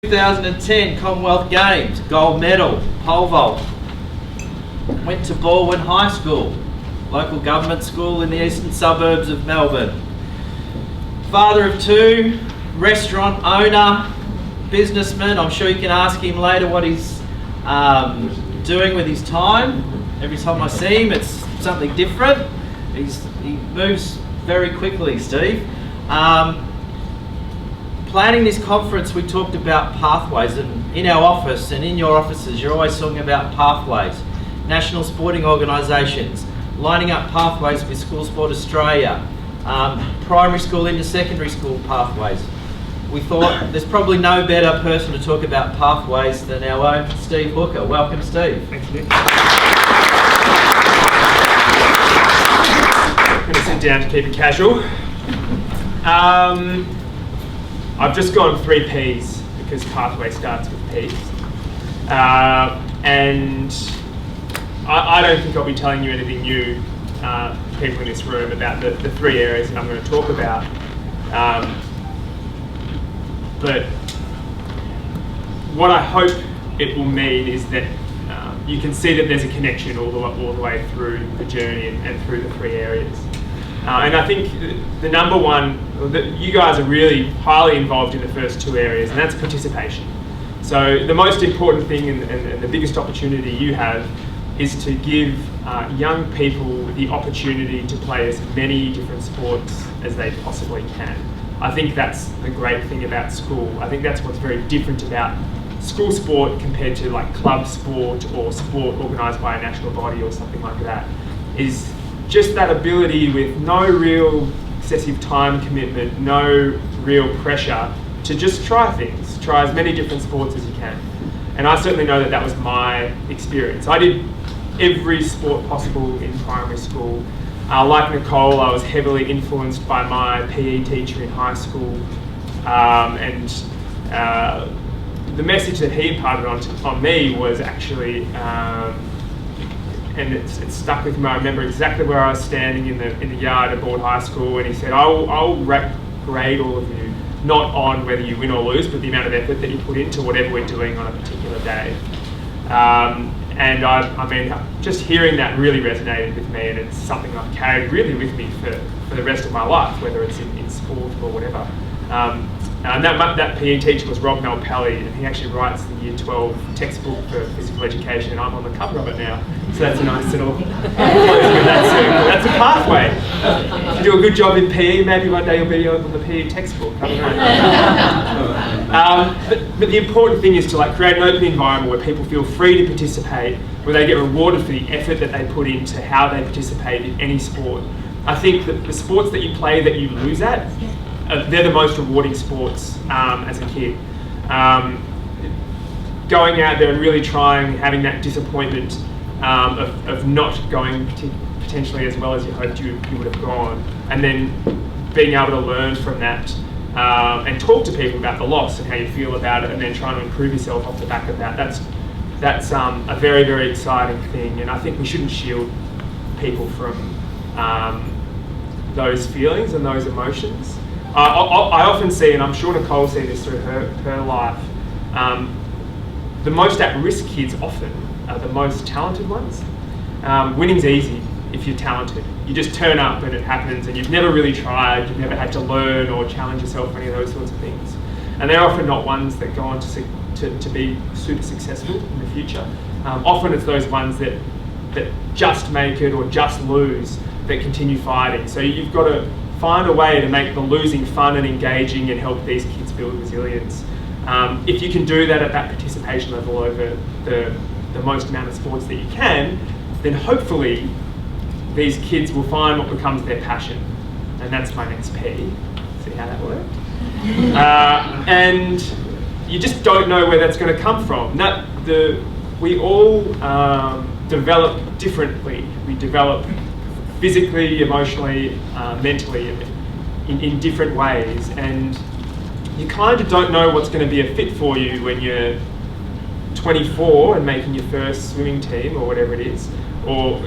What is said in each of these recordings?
2010 Commonwealth Games, gold medal, pole vault. Went to Baldwin High School, local government school in the eastern suburbs of Melbourne. Father of two, restaurant owner, businessman. I'm sure you can ask him later what he's doing with his time. Every time I see him, it's something different. He moves very quickly, Steve. Planning this conference, we talked about pathways, and in our office and in your offices, you're always talking about pathways. National sporting organisations, lining up pathways with School Sport Australia, primary school into secondary school pathways. We thought there's probably no better person to talk about pathways than our own Steve Hooker. Welcome, Steve. Thank you, Nick. I'm going to sit down to keep it casual. I've just gone 3 Ps because pathway starts with Ps. And I don't think I'll be telling you anything new, people in this room, about the 3 areas that I'm going to talk about. But what I hope it will mean is that you can see that there's a connection all the way through the journey and through the 3 areas. And I think the number one, you guys are really highly involved in the first 2 areas, and that's participation. So the most important thing and the biggest opportunity you have is to give young people the opportunity to play as many different sports as they possibly can. I think that's the great thing about school. I think that's what's very different about school sport compared to like club sport or sport organised by a national body or something like that, is just that ability with no real excessive time commitment, no real pressure to just try things, try as many different sports as you can. And I certainly know that that was my experience. I did every sport possible in primary school. Like Nicole, I was heavily influenced by my PE teacher in high school, and the message that he imparted on me was actually, and it stuck with me. I remember exactly where I was standing in the yard at Bald High School, and he said, I'll grade all of you, not on whether you win or lose, but the amount of effort that you put into whatever we're doing on a particular day. And I mean, just hearing that really resonated with me, and it's something I've carried really with me for the rest of my life, whether it's in sport or whatever. And that PE teacher was Rob Malpelli, and he actually writes the Year 12 textbook for physical education, and I'm on the cover of it now. So that's a nice little closing of that circle. That's a pathway. If you do a good job in PE, maybe one day you'll be on the PE textbook. I don't know. But the important thing is to create an open environment where people feel free to participate, where they get rewarded for the effort that they put into how they participate in any sport. I think that the sports that you play that you lose at, they're the most rewarding sports as a kid. Going out there and really trying, having that disappointment of not going potentially as well as you hoped you would have gone, and then being able to learn from that and talk to people about the loss and how you feel about it, and then trying to improve yourself off the back of that. That's a very, very exciting thing, and I think we shouldn't shield people from those feelings and those emotions. I often see, and I'm sure Nicole sees this through her life, the most at-risk kids often are the most talented ones. Winning's easy if you're talented. You just turn up and it happens, and you've never really tried, you've never had to learn or challenge yourself for any of those sorts of things. And they're often not ones that go on to be super successful in the future. Often it's those ones that just make it or just lose that continue fighting. So you've got to find a way to make the losing fun and engaging and help these kids build resilience. If you can do that at that participation level over the most amount of sports that you can, then hopefully these kids will find what becomes their passion. And that's my next P. See how that worked? And you just don't know where that's going to come from. We all develop differently. We develop physically, emotionally, mentally, in different ways, and you kind of don't know what's going to be a fit for you when you're 24 and making your first swimming team or whatever it is, or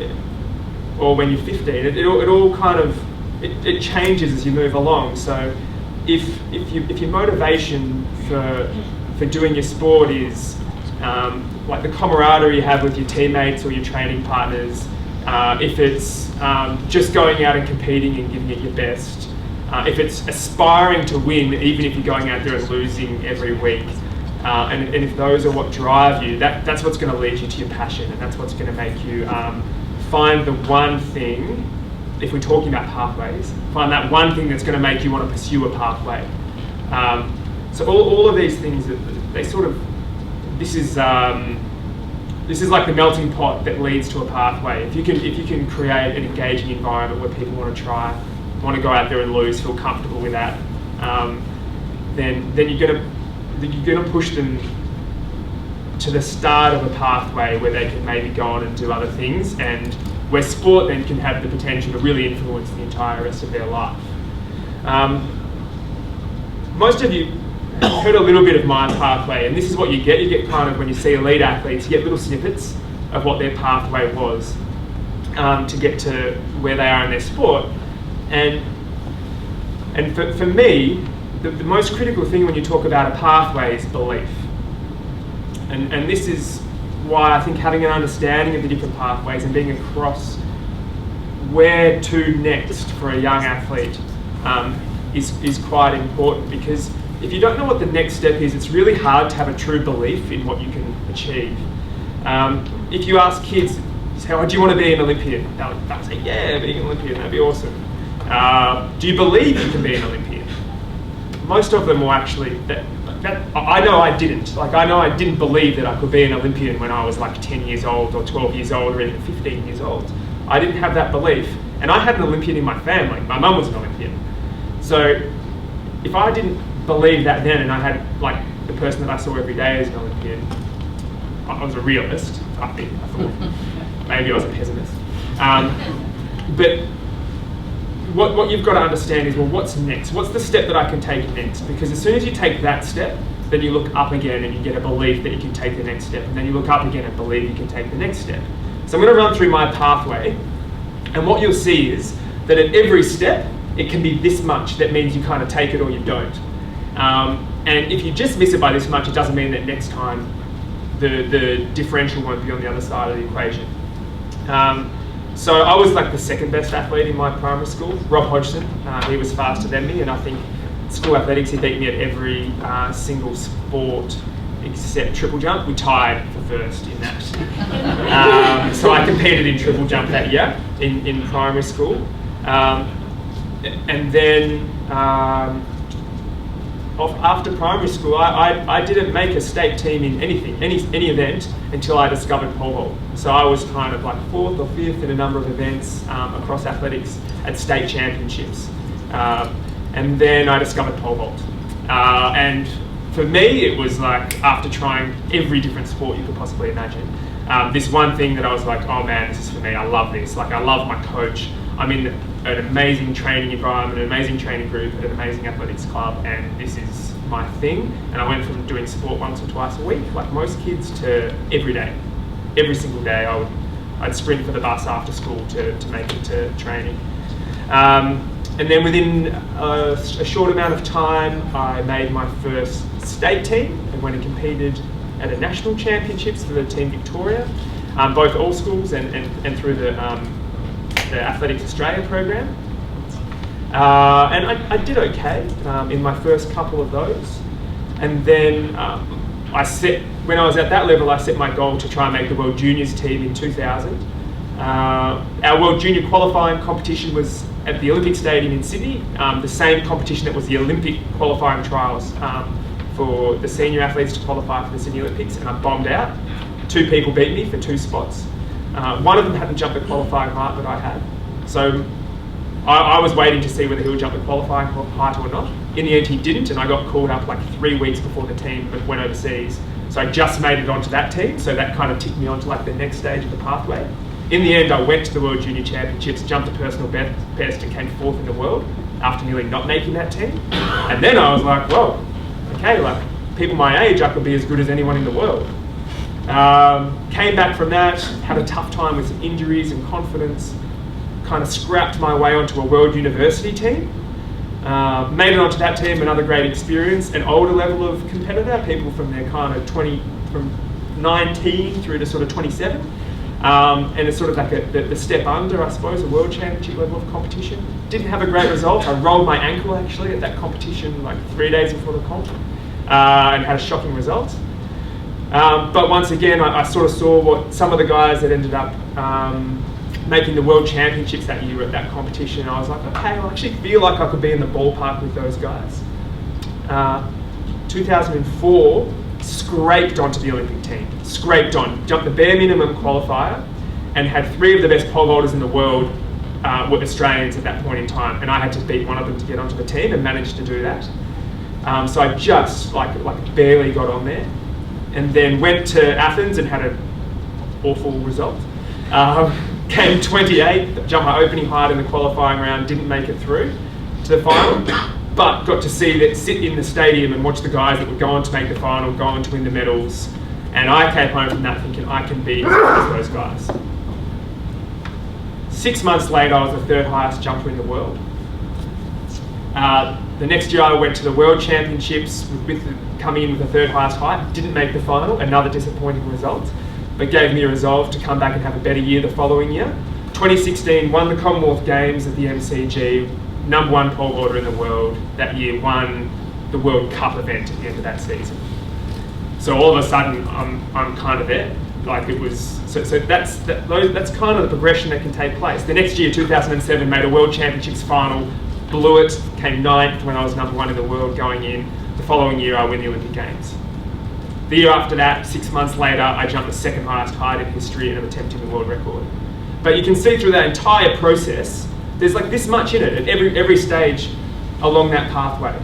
when you're 15. It all kind of it changes as you move along. So if your motivation for for doing your sport is like the camaraderie you have with your teammates or your training partners. If it's just going out and competing and giving it your best. If it's aspiring to win, even if you're going out there and losing every week. And if those are what drive you, that's what's going to lead you to your passion, and that's what's going to make you find the one thing, if we're talking about pathways, find that one thing that's going to make you want to pursue a pathway. So all of these things, they sort of, this is like the melting pot that leads to a pathway. If you can create an engaging environment where people want to try, want to go out there and lose, feel comfortable with that, then you're going to push them to the start of a pathway where they can maybe go on and do other things, and where sport then can have the potential to really influence the entire rest of their life. Most of you have heard a little bit of my pathway, and this is what you get. You get kind of, when you see elite athletes, you get little snippets of what their pathway was to get to where they are in their sport. And for me, the most critical thing when you talk about a pathway is belief. And this is why I think having an understanding of the different pathways and being across where to next for a young athlete is quite important, because if you don't know what the next step is, it's really hard to have a true belief in what you can achieve. If you ask kids, say, do you want to be an Olympian? They'll say, yeah, being an Olympian, that'd be awesome. Do you believe you can be an Olympian? Most of them will actually, I know I didn't. Like, I know I didn't believe that I could be an Olympian when I was like 10 years old or 12 years old or even 15 years old. I didn't have that belief. And I had an Olympian in my family. My mum was an Olympian. So if I didn't believe that then, and I had like the person that I saw every day as an Olympian, I was a realist, I think. I thought maybe I was a pessimist. But what you've got to understand is, well, what's next? What's the step that I can take next? Because as soon as you take that step, then you look up again and you get a belief that you can take the next step, and then you look up again and believe you can take the next step. So I'm going to run through my pathway, and what you'll see is that at every step, it can be this much. That means you kind of take it or you don't. And if you just miss it by this much, it doesn't mean that next time the differential won't be on the other side of the equation. So I was like the second best athlete in my primary school. Rob Hodgson, he was faster than me, and I think school athletics, he beat me at every single sport except triple jump. We tied for first in that. So I competed in triple jump that year in primary school. And then after primary school, I didn't make a state team in any event until I discovered pole vault. So I was kind of like 4th or 5th in a number of events across athletics at state championships. And then I discovered pole vault. And for me, it was like, after trying every different sport you could possibly imagine, this one thing that I was like, oh man, this is for me, I love this. Like, I love my coach. I'm in an amazing training environment, an amazing training group at an amazing athletics club, and this is my thing. And I went from doing sport once or twice a week, like most kids, to every day. Every single day I'd sprint for the bus after school to make it to training. And then within a short amount of time, I made my first state team and went and competed at the national championships for the Team Victoria, both all schools and through the Athletics Australia program. And I did okay in my first couple of those. And then when I was at that level, I set my goal to try and make the World Juniors team in 2000. Our World Junior qualifying competition was at the Olympic Stadium in Sydney, the same competition that was the Olympic qualifying trials for the senior athletes to qualify for the Sydney Olympics, and I bombed out. 2 people beat me for 2 spots. One of them hadn't jumped the qualifying height that I had. So I was waiting to see whether he would jump the qualifying height or not. In the end, he didn't, and I got called up like 3 weeks before the team went overseas. So I just made it onto that team, so that kind of ticked me onto like the next stage of the pathway. In the end, I went to the World Junior Championships, jumped a personal best, and came 4th in the world after nearly not making that team. And then I was like, whoa, okay, like people my age, I could be as good as anyone in the world. Came back from that, had a tough time with some injuries and confidence, kind of scrapped my way onto a World University team. Made it onto that team, another great experience. An older level of competitor, people from their kind of from 19 through to sort of 27. And it's sort of like the step under, I suppose, a world championship level of competition. Didn't have a great result. I rolled my ankle actually at that competition like 3 days before the comp, and had a shocking result. But once again, I sort of saw what some of the guys that ended up making the world championships that year at that competition. I was like, okay, I actually feel like I could be in the ballpark with those guys. 2004, scraped onto the Olympic team. Scraped on, jumped the bare minimum qualifier, and had 3 of the best pole vaulters in the world were Australians at that point in time, and I had to beat one of them to get onto the team, and managed to do that. So I just like barely got on there, and then went to Athens and had an awful result. Came 28th, jumped my opening height in the qualifying round, didn't make it through to the final, but got to sit in the stadium and watch the guys that would go on to make the final, go on to win the medals, and I came home from that thinking I can be as good as those guys. 6 months later, I was the 3rd highest jumper in the world. The next year I went to the World Championships coming in with the 3rd highest height, didn't make the final, another disappointing result, but gave me a resolve to come back and have a better year the following year. 2016, won the Commonwealth Games at the MCG, #1 pole vaulter in the world. That year won the World Cup event at the end of that season. So all of a sudden, I'm kind of there. Like it was, so that's kind of the progression that can take place. The next year, 2007, made a World Championships final, blew it, came 9th when I was #1 in the world going in. The following year, I win the Olympic Games. The year after that, 6 months later, I jumped the 2nd highest height in history and am attempting the world record. But you can see through that entire process, there's like this much in it at every stage along that pathway.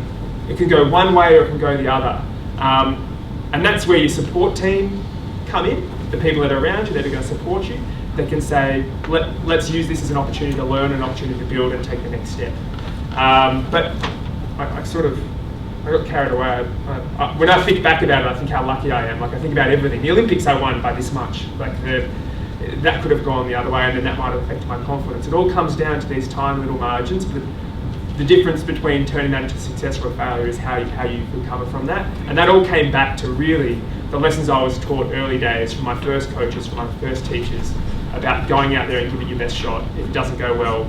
It can go one way or it can go the other. And that's where your support team come in, the people that are around you that are going to support you, that can say, let's use this as an opportunity to learn, an opportunity to build and take the next step. But I got carried away. When I think back about it, I think how lucky I am. Like I think about everything. The Olympics I won by this much. Like that could have gone the other way, and then that might have affected my confidence. It all comes down to these tiny little margins. But the difference between turning that into success or a failure is how you recover from that. And that all came back to really the lessons I was taught early days from my first coaches, from my first teachers, about going out there and giving your best shot. If it doesn't go well,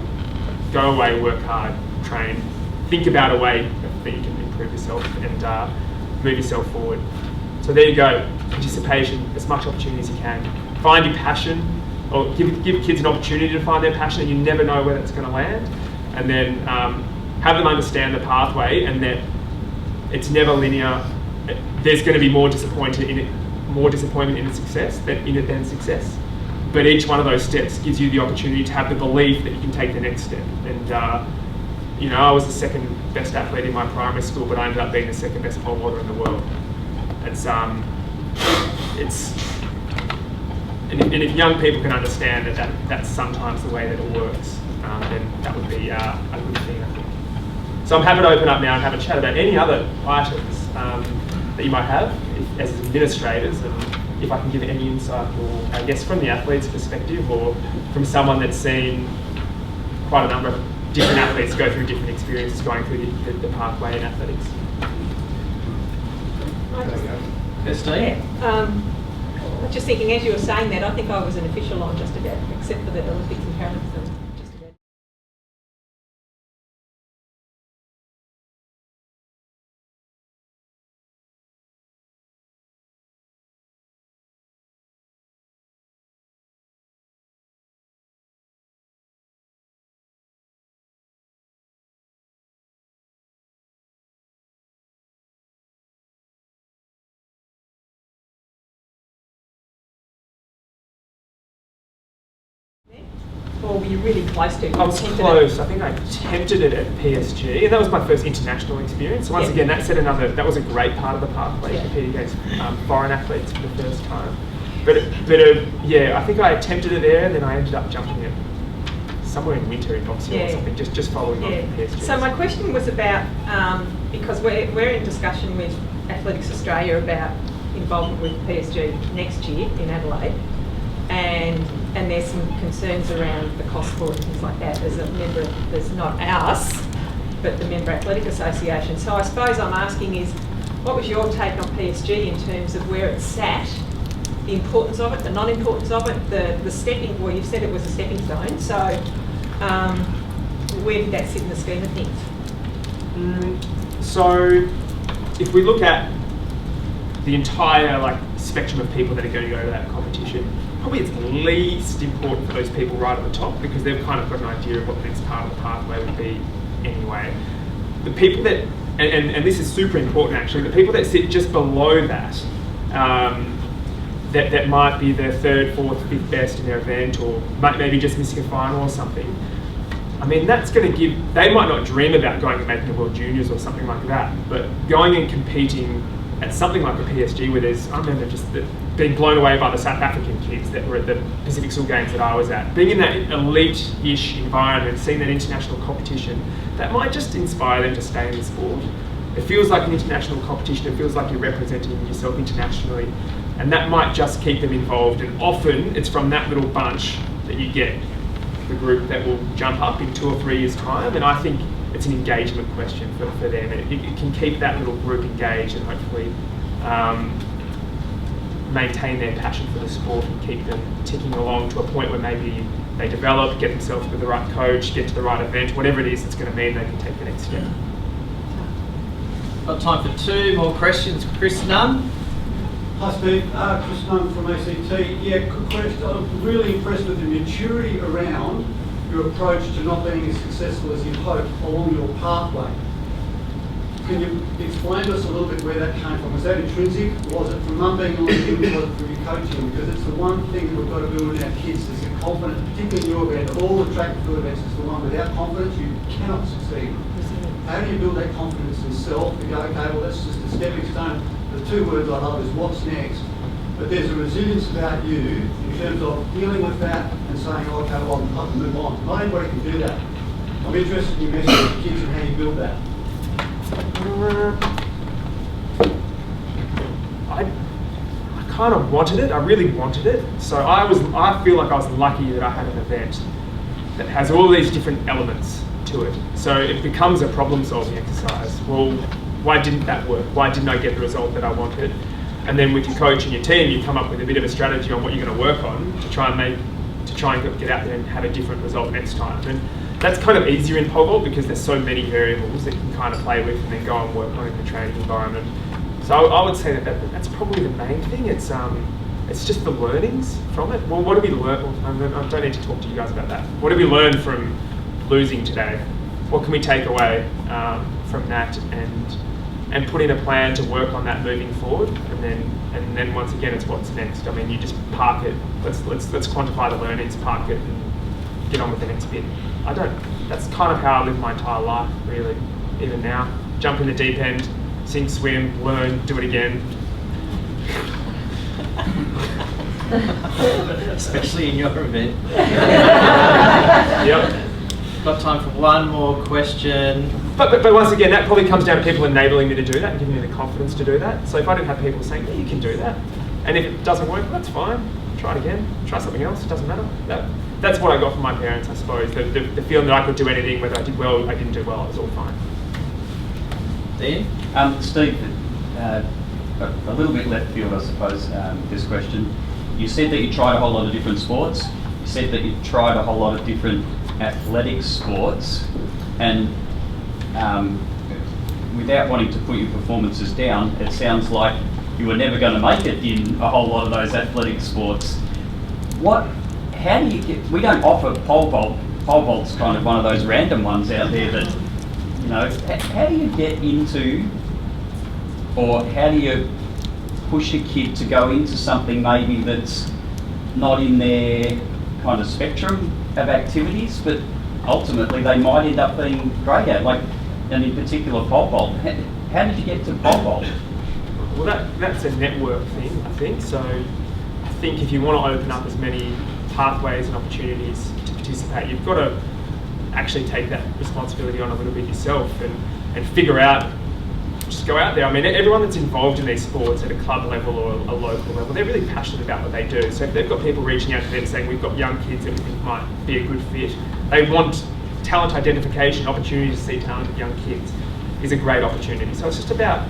go away, work hard, train, think about a way that you can improve yourself and move yourself forward. So there you go, participation, as much opportunity as you can. Find your passion, or give kids an opportunity to find their passion, and you never know where that's going to land. And then have them understand the pathway, and that it's never linear. There's going to be more disappointment in success than success. But each one of those steps gives you the opportunity to have the belief that you can take the next step. And I was the 2nd best athlete in my primary school, but I ended up being the 2nd best pole vaulter in the world. And if young people can understand that that's sometimes the way that it works, then that would be a good thing, I think. So I'm happy to open up now and have a chat about any other items that you might have as administrators, and if I can give any insight, or I guess from the athlete's perspective, or from someone that's seen quite a number of different athletes go through different experiences going through the pathway in athletics. Christine? I was just thinking, as you were saying that, I think I was an official on just about, except for the Olympics and Paralympics. Just about. Or were you really close to it? I was close. I think I attempted it at PSG, and that was my first international experience. So once again, that was a great part of the pathway, competing against foreign athletes for the first time. But I think I attempted it there, and then I ended up jumping it somewhere in winter in Boxhill or something, just following on from PSG. So my question was about, because we're in discussion with Athletics Australia about involvement with PSG next year in Adelaide, and there's some concerns around the cost for it and things like that. There's a member, there's not us, but the Member Athletic Association. So I suppose I'm asking is, what was your take on PSG in terms of where it sat, the importance of it, the non-importance of it, the stepping, well, you've said it was a stepping stone, so where did that sit in the scheme of things? So if we look at the entire spectrum of people that are going to go to that competition, probably it's least important for those people right at the top, because they've kind of got an idea of what the next part of the pathway would be anyway. The people that, and this is super important actually, the people that sit just below that, that might be their third, fourth, fifth best in their event, or maybe just missing a final or something. I mean, that's going to give, they might not dream about going and making the World Juniors or something like that, but going and competing at something like a PSG where there's, I remember just being blown away by the South African kids that were at the Pacific School Games that I was at. Being in that elite-ish environment, seeing that international competition, that might just inspire them to stay in the sport. It feels like an international competition, it feels like you're representing yourself internationally, and that might just keep them involved, and often it's from that little bunch that you get the group that will jump up in 2 or 3 years' time, and I think it's an engagement question for them. It can keep that little group engaged and hopefully maintain their passion for the sport and keep them ticking along to a point where maybe they develop, get themselves with the right coach, get to the right event, whatever it is that's going to mean they can take the next step. Got time for 2 more questions. Chris Nunn. Hi Steve, Chris Nunn from ACT. Yeah, good question. I'm really impressed with the maturity around your approach to not being as successful as you hoped along your pathway. Can you explain to us a little bit where that came from? Was that intrinsic? Was it from mum being on the team, or was it from your coaching? Because it's the one thing that we've got to build in our kids is the confidence, particularly in your event, of all the track and field events, it's the one without confidence you cannot succeed. How do you build that confidence in self to go, okay, well that's just a stepping stone. The 2 words I love is what's next. But there's a resilience about you in terms of dealing with that and saying, oh, okay, well, I can move on. Not everybody can do that. I'm interested in your message to kids and how you build that. I kind of wanted it. I really wanted it. So I feel like I was lucky that I had an event that has all these different elements to it. So it becomes a problem-solving exercise. Well, why didn't that work? Why didn't I get the result that I wanted? And then with your coach and your team, you come up with a bit of a strategy on what you're going to work on to try and get out there and have a different result next time. And that's kind of easier in pole vault because there's so many variables that you can kind of play with and then go and work on in the training environment. So I would say that's probably the main thing. It's just the learnings from it. Well, what did we learn? I don't need to talk to you guys about that. What did we learn from losing today? What can we take away from that and put in a plan to work on that moving forward? And then once again, it's what's next. I mean, you just park it. Let's quantify the learnings, park it, and get on with the next bit. That's kind of how I live my entire life, really. Even now, jump in the deep end, sink, swim, learn, do it again. Especially in your event. Yep. Got time for 1 more question. But once again, that probably comes down to people enabling me to do that and giving me the confidence to do that. So if I didn't have people saying, yeah, you can do that, and if it doesn't work, that's fine. Try it again. Try something else. It doesn't matter. That's what I got from my parents, I suppose. The feeling that I could do anything, whether I did well or I didn't do well, it was all fine. Dan? Steve, a little bit left field, I suppose, this question. You said that you tried a whole lot of different sports. You said that you tried a whole lot of different athletic sports, and without wanting to put your performances down, it sounds like you were never going to make it in a whole lot of those athletic sports. How do you get, we don't offer pole vault. Pole vault's kind of one of those random ones out there that, you know, how do you get into, or how do you push a kid to go into something maybe that's not in their kind of spectrum of activities, but ultimately they might end up being great at, like, and in particular pole vault. How did you get to pole vault? Well, that's a network thing, I think. So I think if you want to open up as many pathways and opportunities to participate, you've got to actually take that responsibility on a little bit yourself and figure out, just go out there. I mean, everyone that's involved in these sports at a club level or a local level, they're really passionate about what they do. So if they've got people reaching out to them saying, we've got young kids that we think might be a good fit, they want talent identification, opportunities to see talent with young kids is a great opportunity. So it's just about,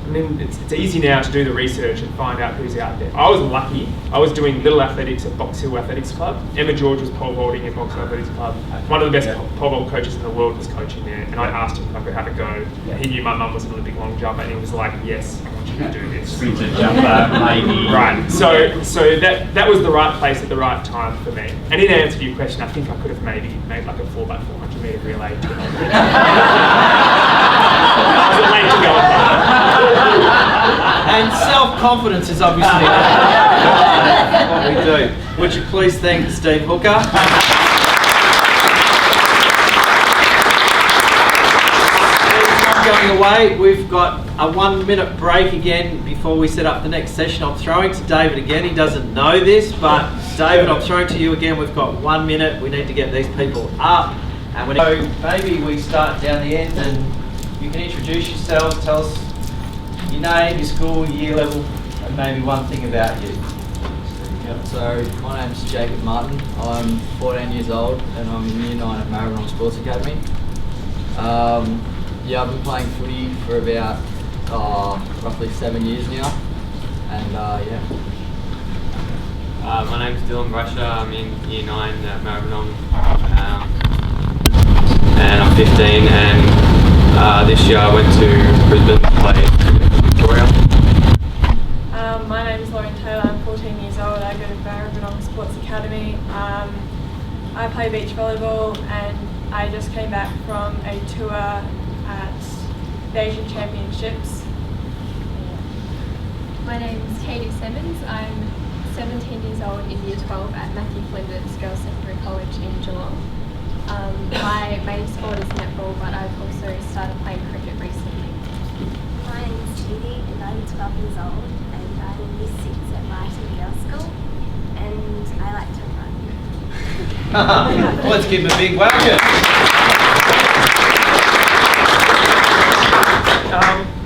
I mean, it's easy now to do the research and find out who's out there. I was lucky. I was doing little athletics at Box Hill Athletics Club. Emma George was pole vaulting at Box Hill Athletics Club. One of the best pole vault coaches in the world was coaching there, and I asked him if I could have a go. He knew my mum was an Olympic long jumper, and he was like, "Yes, I want you to do this." Sprinter, jumper, maybe. Right. So that was the right place at the right time for me. And in answer to your question, I think I could have maybe made like a 4x400 metre relay. I was late to go. And self-confidence is obviously what we do. Would you please thank Steve Hooker? Steve's not going away. We've got a 1 minute break again before we set up the next session. I'm throwing to David again. He doesn't know this, but David, I'm throwing to you again. We've got 1 minute. We need to get these people up. And so maybe we start down the end and you can introduce yourselves, tell us your name, your school, your year level, and maybe one thing about you. Yep, so my name's Jacob Martin. I'm 14 years old and I'm in Year 9 at Maribyrnong Sports Academy. Yeah, I've been playing footy for about roughly 7 years now, and yeah. My name's Dylan Brusher. I'm in Year 9 at Maribyrnong, and I'm 15, and this year I went to Brisbane to play Victoria. My name's Lauren Taylor. I'm 14 years old. I go to Maribyrnong Sports Academy. I play beach volleyball, and I just came back from a tour at the Asian Championships. My name's Katie Simmons. I'm 17 years old in Year 12 at Matthew Flinders Girls Secondary College in Geelong. My main sport is netball, but I've also started playing cricket recently. My name is Judy and I'm 12 years old and I'm in Year 6 at Brighton Girls School and I like to run. Let's give him a big welcome.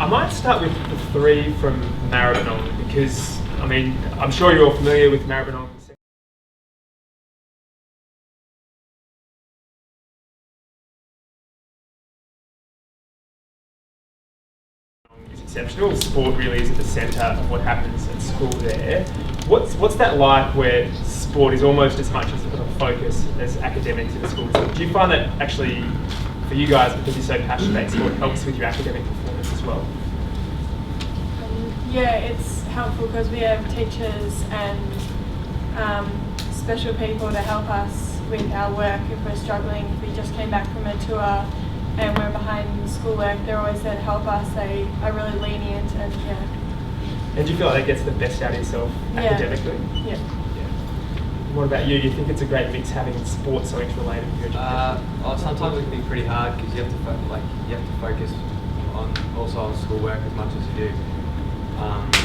I might start with the three from Maribyrnong because, I mean, I'm sure you're all familiar with Maribyrnong. Is exceptional. Sport really is at the centre of what happens at school there. What's that like where sport is almost as much as a focus as academics in the school? Do you find that actually, for you guys, because you're so passionate about sport, helps with your academic performance as well? Yeah, it's helpful because we have teachers and special people to help us with our work if we're struggling. If we just came back from a tour and we're behind schoolwork, they're always there to help us. They are really lenient and yeah. And do you feel like that gets the best out of yourself academically? Yeah. What about you? Do you think it's a great mix having sports so interrelated with your education? Sometimes it can be pretty hard because you have to focus on also schoolwork as much as you do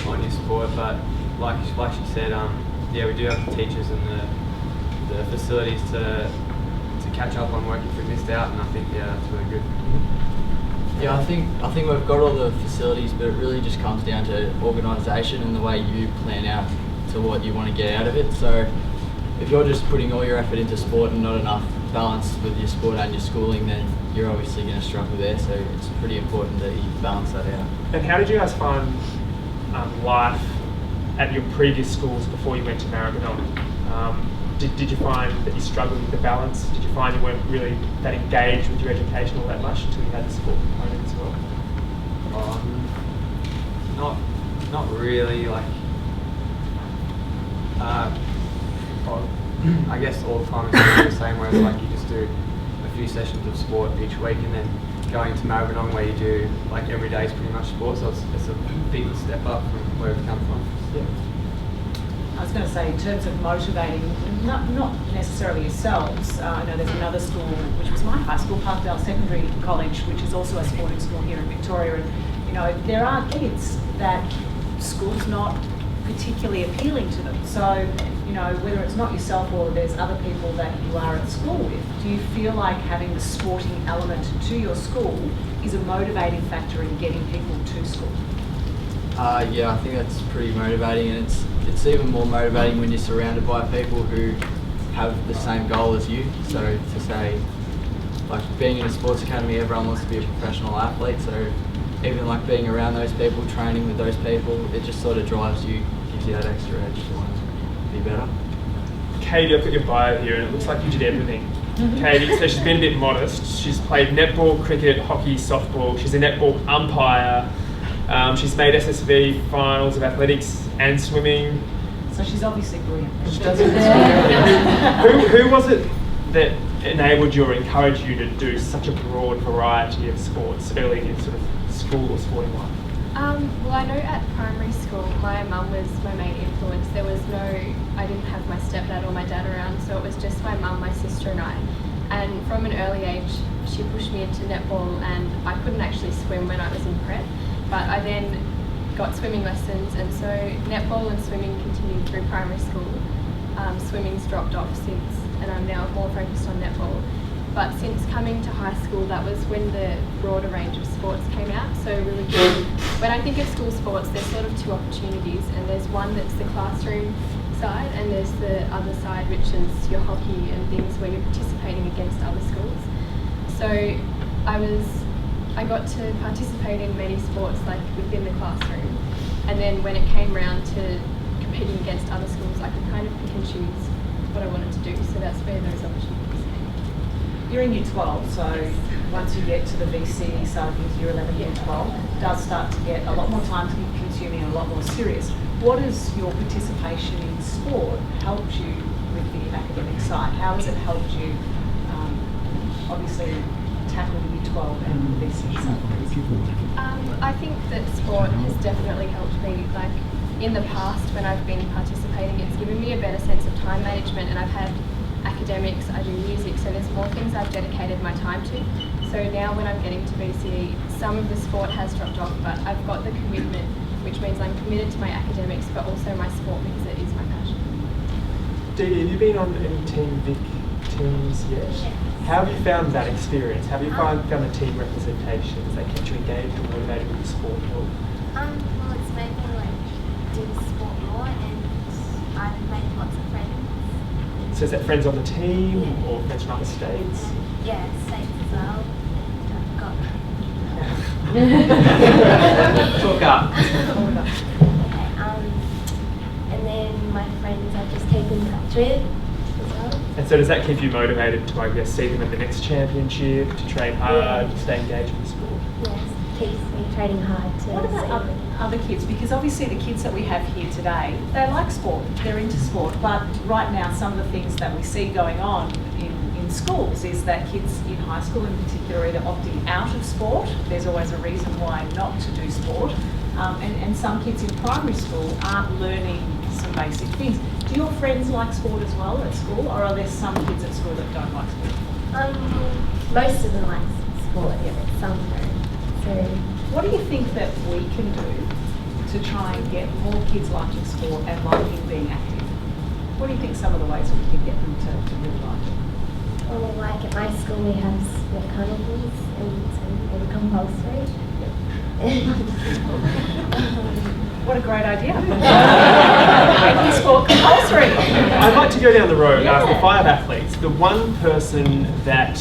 on your sport. But like she said, yeah, we do have the teachers and the facilities to catch up on work if we missed out, and I think that's really good. Yeah, I think we've got all the facilities, but it really just comes down to organisation and the way you plan out to what you want to get out of it. So if you're just putting all your effort into sport and not enough balance with your sport and your schooling, then you're obviously going to struggle there. So it's pretty important that you balance that out. And how did you guys find life at your previous schools before you went to Maribyrnong? Did you find that you struggled with the balance? Did you find you weren't really that engaged with your education all that much until you had the sport component as well? Not really. Like, I guess all the time it's the same. Whereas like you just do a few sessions of sport each week, and then going to Maribyrnong where you do like every day is pretty much sport. So it's a big step up from where we've come from. Yeah. I was going to say, in terms of motivating, not necessarily yourselves. I know there's another school, which was my high school, Parkdale Secondary College, which is also a sporting school here in Victoria. And you know, there are kids that school's not particularly appealing to them. So, you know, whether it's not yourself or there's other people that you are at school with, do you feel like having the sporting element to your school is a motivating factor in getting people to school? Yeah, I think that's pretty motivating, and it's even more motivating when you're surrounded by people who have the same goal as you. So to say, like being in a sports academy, everyone wants to be a professional athlete. So even like being around those people, training with those people, it just sort of drives you, gives you that extra edge to want to be better. Katie, I've got your bio here, and it looks like you did everything. Katie, so she's been a bit modest. She's played netball, cricket, hockey, softball. She's a netball umpire. She's made SSV finals of athletics and swimming. So she's obviously brilliant. She does it. Who was it that enabled you or encouraged you to do such a broad variety of sports early in your sort of school or sporting life? Well, I know at primary school, my mum was my main influence. There was I didn't have my stepdad or my dad around, so it was just my mum, my sister and I. And from an early age, she pushed me into netball, and I couldn't actually swim when I was in prep, but I then got swimming lessons, and so netball and swimming continued through primary school. Swimming's dropped off since, and I'm now more focused on netball. But since coming to high school, that was when the broader range of sports came out. So really good. When I think of school sports, there's sort of two opportunities, and there's one that's the classroom side, and there's the other side, which is your hockey and things where you're participating against other schools. So I got to participate in many sports like within the classroom, and then when it came round to competing against other schools, I could kind of pick and choose what I wanted to do. So that's where those opportunities came. You're in year 12, so once you get to the VC side of things, year 11, year 12, it does start to get a lot more time consuming and a lot more serious. What has your participation in sport helped you with the academic side? How has it helped you, obviously, tackle the year 12 and the VC side? I think that sport has definitely helped me. Like in the past, when I've been participating, it's given me a better sense of time management, and I've had academics, I do music, so there's more things I've dedicated my time to. So now when I'm getting to VCE, some of the sport has dropped off, but I've got the commitment, which means I'm committed to my academics, but also my sport because it is my passion. Dee Dee, have you been on any Team Vic teams yet? Yes. How have you found that experience? Have you found the team representation? Has that kept you engaged and motivated with the sport? Well, it's made me do sport more, and I've made lots of friends. So is that friends on the team or friends from other states? Yeah, states as well. Talk up. And then my friends I've just kept in touch with as well. And so does that keep you motivated to, I guess, see them at the next championship, to train hard, to stay engaged with the sport? Yes, keeps me training hard to What about other kids? Because obviously the kids that we have here today, they like sport, they're into sport, but right now some of the things that we see going on in schools is that kids in high school in particular are either opting out of sport, there's always a reason why not to do sport, and some kids in primary school aren't learning some basic things. Do your friends like sport as well at school, or are there some kids at school that don't like sport? Most of them like sport, yeah, but some don't. So, what do you think that we can do to try and get more kids liking sport and liking being active? What do you think some of the ways we can get them to really like it? well, like at my school we have sport carnivals and compulsory. What a great idea. Making sport compulsory. I'd like to go down the road and ask the 5 athletes, the one person that,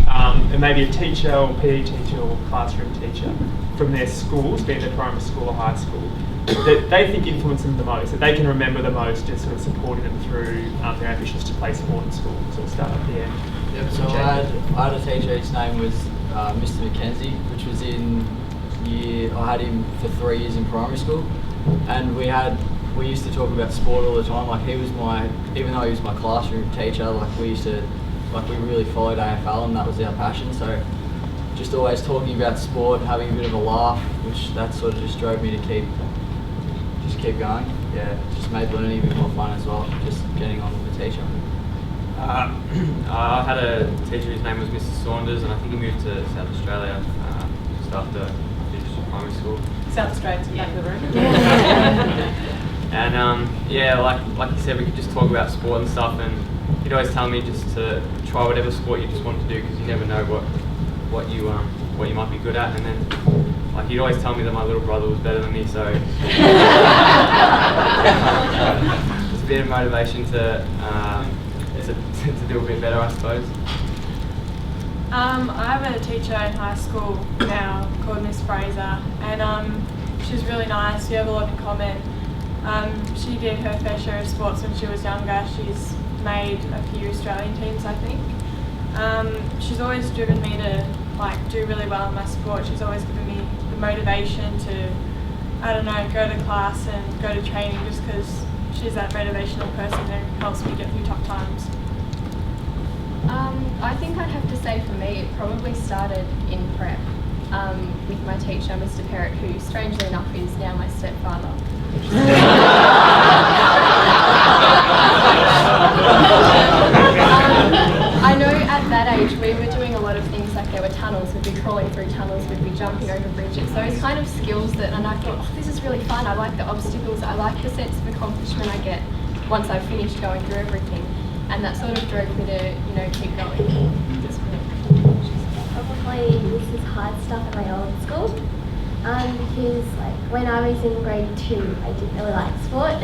and maybe a teacher or PE teacher or classroom teacher from their schools, be it their primary school or high school, that they think influenced them the most, that they can remember the most, just sort of supporting them through their ambitions to play sport in school. So we'll start up here. Yep, so I had a teacher, his name was Mr. Mackenzie, which was I had him for 3 years in primary school, and we used to talk about sport all the time. Like he was even though he was my classroom teacher, we really followed AFL, and that was our passion. So just always talking about sport, having a bit of a laugh, which that sort of just drove me to keep going. Yeah, just made learning a bit more fun as well, just getting on with the teacher. I had a teacher whose name was Mr. Saunders, and I think he moved to South Australia just after I finished primary school. South Australians in the back of the room. And yeah, like you said, we could just talk about sport and stuff, and he'd always tell me just to try whatever sport you just want to do, because you never know what you might be good at. And then he'd always tell me that my little brother was better than me, so it's a bit of motivation to do a bit better, I suppose. I have a teacher in high school now called Miss Fraser, and she's really nice. We have a lot in common. She did her fair share of sports when she was younger. She's made a few Australian teams, I think. She's always driven me to do really well in my sport. She's always given me the motivation to, I don't know, go to class and go to training, just because she's that motivational person who helps me get through tough times. I think I'd have to say for me, it probably started in prep with my teacher, Mr. Perrott, who strangely enough is now my stepfather. I know at that age we were doing a lot of things, like there were tunnels, we'd be crawling through tunnels, we'd be jumping over bridges, those kind of skills that, and I thought, oh, this is really fun, I like the obstacles, I like the sense of accomplishment I get once I've finished going through everything. And that sort of drove me to, keep going. Probably this is hard stuff at my old school. Because when I was in grade 2, I didn't really like sport.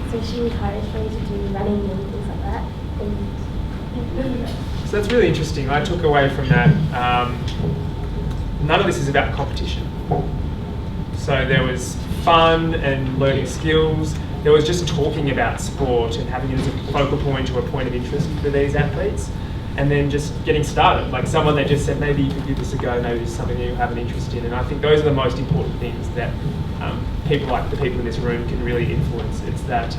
So she encouraged me to do running and things like that. So that's really interesting. I took away from that, none of this is about competition. So there was fun and learning skills. There was just talking about sport and having it as a focal point or a point of interest for these athletes, and then just getting started. Like someone that just said, maybe you could give this a go, maybe it's something that you have an interest in. And I think those are the most important things that people like the people in this room can really influence. It's that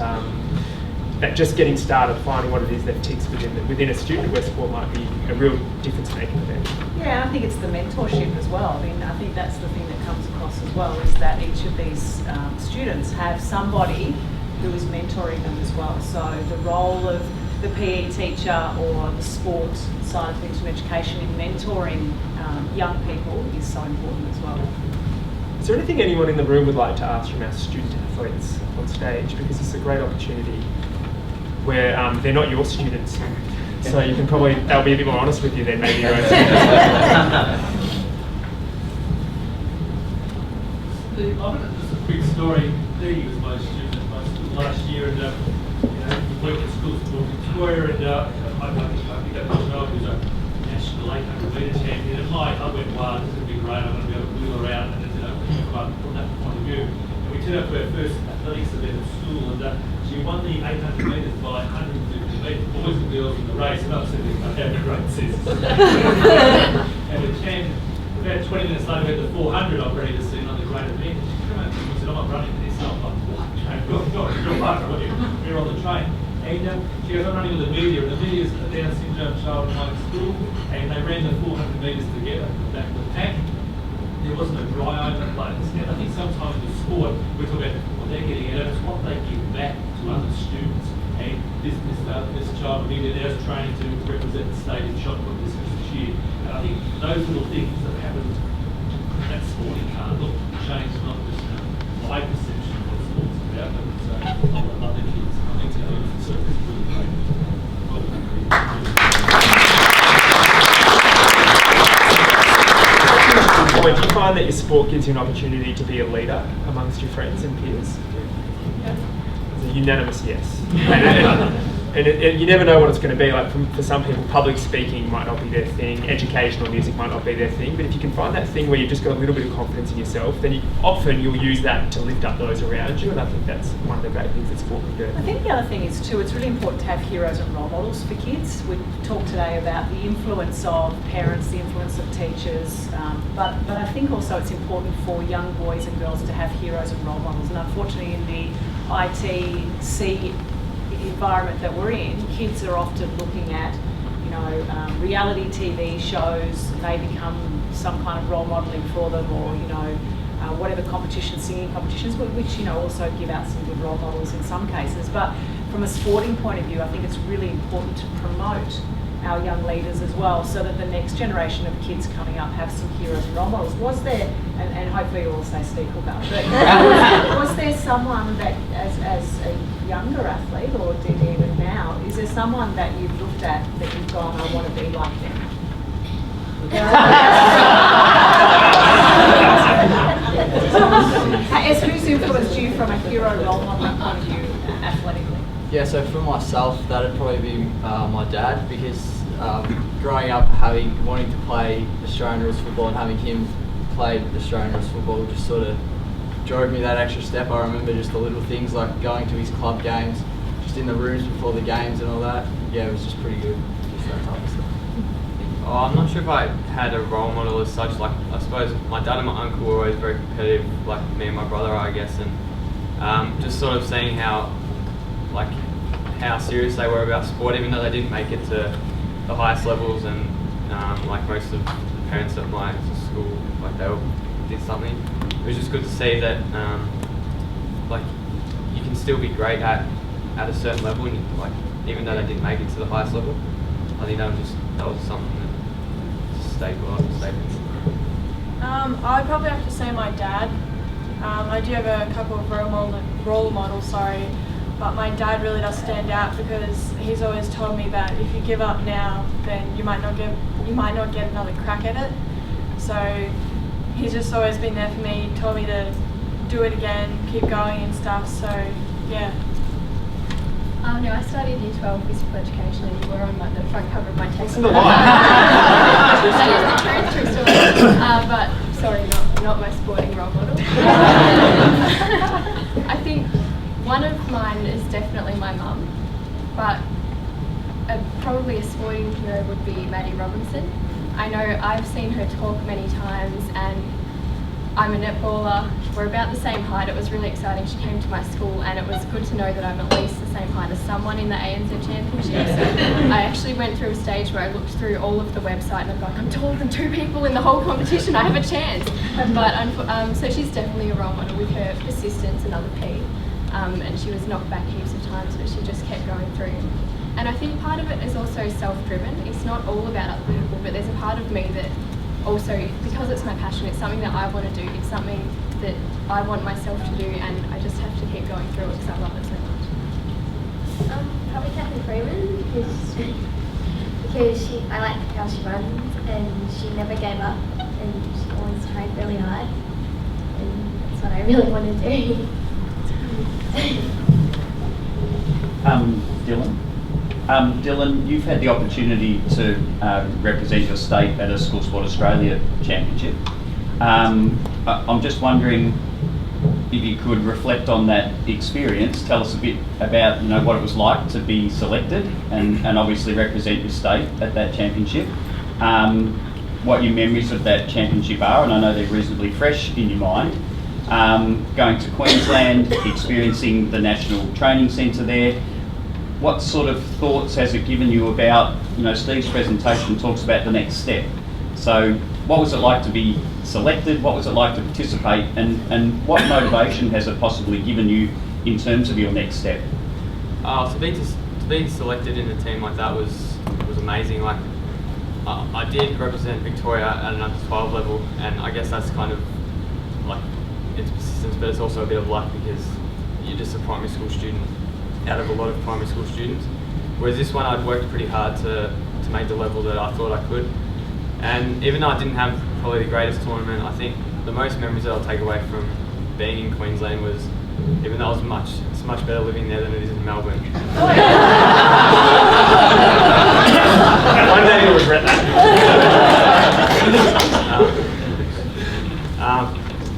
that just getting started, finding what it is that ticks within a student where sport might be a real difference making for them. Yeah, I think it's the mentorship as well. I mean, I think that's the thing that comes across as well, is that each of these students have somebody who is mentoring them as well. So the role of the PE teacher or the sport side of things from education in mentoring young people is so important as well. Is there anything anyone in the room would like to ask from our student athletes on stage? Because it's a great opportunity where they're not your students. So you can probably, they'll be a bit more honest with you than maybe your own students. Steve, I've got just a quick story. He was my student at my school last year, and we worked at schools in Victoria, and I picked up a job who's a national 800 metre champion. And I went, wow, this is going to be great. I'm going to be able to wheel around and from that point of view. And we turned up to our first athletics event at school, and she won the 800 metres by 150 metres, boys and girls in the race, and upset me about having great sense. And the champion, about 20 minutes later, we had the 400 I'm ready to see on the great event. She came out and said, I'm not running this. I'm like, what? We're on the train. And she goes, I'm running with the media, and the media's a Down syndrome child in my school, and they ran the 400 metres together, back to the pack. There wasn't a dry eye in the place. And I think sometimes with sport, we talk about what they're getting out of it, it's what they give back to other students. And this child with India there's training to represent the state in shot put this year. And I think those little things that happen that sporting can't look change not just my perception of what sport's about, but it's other kids. I think it's sort of really great. Do you find that your sport gives you an opportunity to be a leader amongst your friends and peers? Yeah. It's a unanimous yes. And you never know what it's going to be. Like for some people, public speaking might not be their thing, educational music might not be their thing, but if you can find that thing where you've just got a little bit of confidence in yourself, then you'll use that to lift up those around you, and I think that's one of the great things that sport can do. I think the other thing is too, it's really important to have heroes and role models for kids. We talked today about the influence of parents, the influence of teachers, but I think also it's important for young boys and girls to have heroes and role models, and unfortunately in the ITC environment that we're in, kids are often looking at, reality TV shows. They become some kind of role modelling for them, or whatever competitions, singing competitions, which also give out some good role models in some cases. But from a sporting point of view, I think it's really important to promote our young leaders as well, so that the next generation of kids coming up have some heroes and role models. Was there, and hopefully you'll all say Steve Hooker, but was there someone that, as a younger athlete, or did even now, is there someone that you've looked at that you've gone, I want to be like them? Who's influenced you from a hero role model point of view athletically? Yeah, so for myself, that'd probably be my dad, because growing up wanting to play Australian rules football and having him play Australian rules football just sort of drove me that extra step. I remember just the little things like going to his club games, just in the rooms before the games and all that. Yeah, it was just pretty good, just that type of stuff. Oh, I'm not sure if I had a role model as such. Like, I suppose my dad and my uncle were always very competitive, like me and my brother, I guess, and just sort of seeing how serious they were about sport, even though they didn't make it to the highest levels, and like most of the parents at my school, like they all did something. It was just good to see that like you can still be great at a certain level, and like even though they didn't make it to the highest level. I think that was something that stayed well. I'd probably have to say my dad. I do have a couple of role models, but my dad really does stand out because he's always told me that if you give up now, then you might not get another crack at it. So he's just always been there for me. He told me to do it again, keep going and stuff. So yeah. No, I studied Year 12 physical education, and you were on the front cover of my textbook. That is the true story. But sorry, not my sporting role model. I think one of mine is definitely my mum, but probably a sporting hero would be Maddie Robinson. I know I've seen her talk many times, and I'm a netballer. We're about the same height. It was really exciting. She came to my school, and it was good to know that I'm at least the same height as someone in the ANZ Championships. I actually went through a stage where I looked through all of the website, and I'm like, I'm taller than 2 people in the whole competition. I have a chance. But so she's definitely a role model with her persistence, another P. And she was knocked back heaps of times, but she just kept going through. And I think part of it is also self-driven. It's not all about other people, but there's a part of me that also, because it's my passion, it's something that I want to do. It's something that I want myself to do, and I just have to keep going through it because I love it so much. Probably Catherine Freeman, because I like how she runs, and she never gave up, and she always tried really hard, and that's what I really want to do. Dylan? Dylan, you've had the opportunity to represent your state at a School Sport Australia Championship. I'm just wondering if you could reflect on that experience, tell us a bit about what it was like to be selected and obviously represent your state at that championship, what your memories of that championship are, and I know they're reasonably fresh in your mind. Going to Queensland, experiencing the National Training Centre there, what sort of thoughts has it given you about, Steve's presentation talks about the next step. So what was it like to be selected? What was it like to participate? And what motivation has it possibly given you in terms of your next step? To be selected in a team like that was amazing. Like I did represent Victoria at an under 12 level, and I guess that's kind of like it's persistence, but it's also a bit of luck because you're just a primary school student out of a lot of primary school students. Whereas this one, I'd worked pretty hard to make the level that I thought I could. And even though I didn't have probably the greatest tournament, I think the most memories that I'll take away from being in Queensland was, even though it's much better living there than it is in Melbourne. One day you'll regret that.